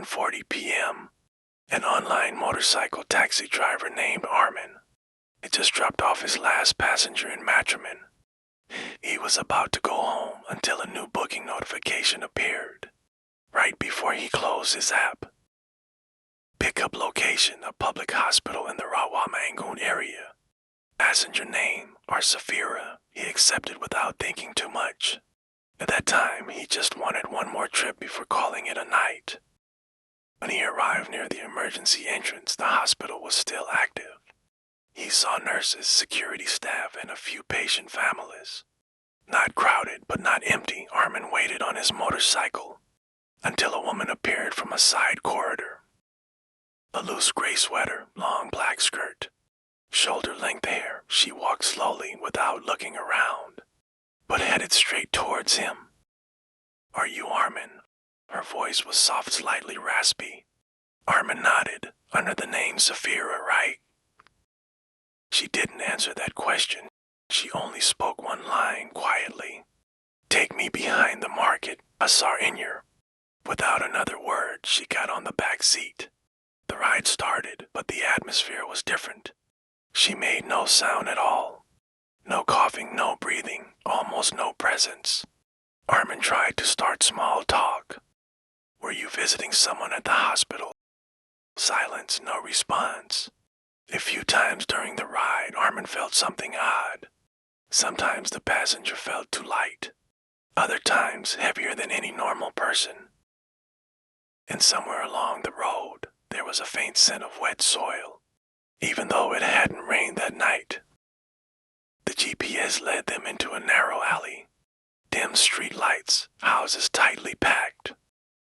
11:40 p.m., an online motorcycle taxi driver named Armin had just dropped off his last passenger in Matroman. He was about to go home until a new booking notification appeared, right before he closed his app. Pickup location, a public hospital in the Rawamangoon area. Passenger name, Safira. He accepted without thinking too much. At that time, he just wanted one more trip before calling it a night. When he arrived near the emergency entrance, the hospital was still active. He saw nurses, security staff, and a few patient families. Not crowded, but not empty, Armin waited on his motorcycle until a woman appeared from a side corridor. A loose gray sweater, long black skirt, shoulder-length hair, she walked slowly without looking around, but headed straight towards him. "Are you Armin?" Her voice was soft, slightly raspy. Armin nodded. "Under the name Safira, right?" She didn't answer that question. She only spoke one line quietly. "Take me behind the market, Asar Inyar." Without another word, she got on the back seat. The ride started, but the atmosphere was different. She made no sound at all. No coughing, no breathing, almost no presence. Armin tried to start small talk. "Were you visiting someone at the hospital?" Silence, no response. A few times during the ride, Armin felt something odd. Sometimes the passenger felt too light. Other times, heavier than any normal person. And somewhere along the road, there was a faint scent of wet soil, even though it hadn't rained that night. The GPS led them into a narrow alley. Dim street lights, houses tightly packed,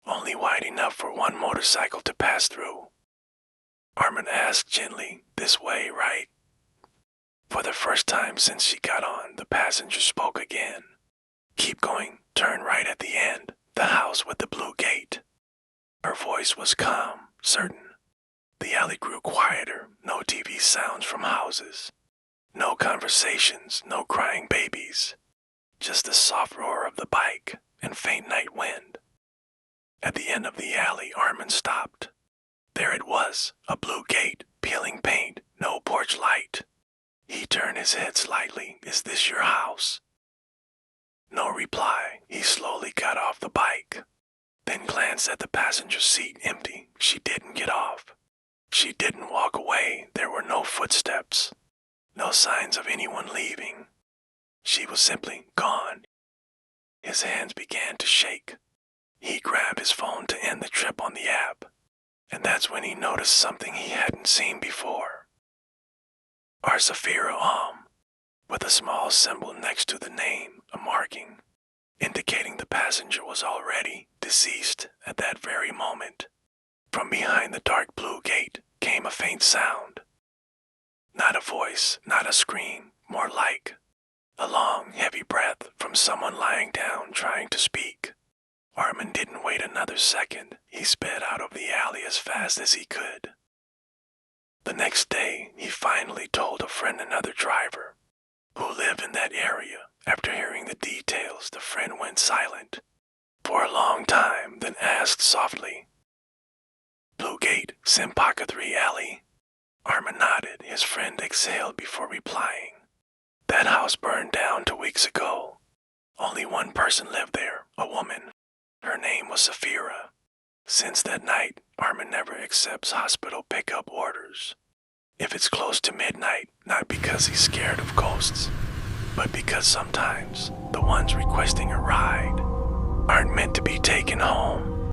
only wide enough for one motorcycle to pass through. Armin asked gently, "This way, right?" For the first time since she got on, the passenger spoke again. "Keep going, turn right at the end, the house with the blue gate." Her voice was calm, certain. The alley grew quieter, no TV sounds from houses. No conversations, no crying babies. Just the soft roar of the bike and faint night wind. At the end of the alley, Armin stopped. There it was, a blue gate, peeling paint, no porch light. He turned his head slightly. "Is this your house?" No reply. He slowly got off the bike, then glanced at the passenger seat, empty. She didn't get off. She didn't walk away. There were no footsteps, no signs of anyone leaving. She was simply gone. His hands began to shake. He grabbed his phone to end the trip on the app, and that's when he noticed something he hadn't seen before. Safira with a small symbol next to the name, a marking, indicating the passenger was already deceased at that very moment. From behind the dark blue gate came a faint sound. Not a voice, not a scream, more like a long, heavy breath from someone lying down trying to speak. Armin didn't wait another second. He sped out of the alley as fast as he could. The next day, he finally told a friend, another driver, who lived in that area. After hearing the details, the friend went silent for a long time, then asked softly, "Blue Gate, Simpaka 3 Alley?" Armin nodded. His friend exhaled before replying. "That house burned down 2 weeks ago. Only one person lived there, a woman. Her name was Safira. Since that night, Armin never accepts hospital pickup orders. If it's close to midnight, not because he's scared of ghosts, but because sometimes the ones requesting a ride aren't meant to be taken home."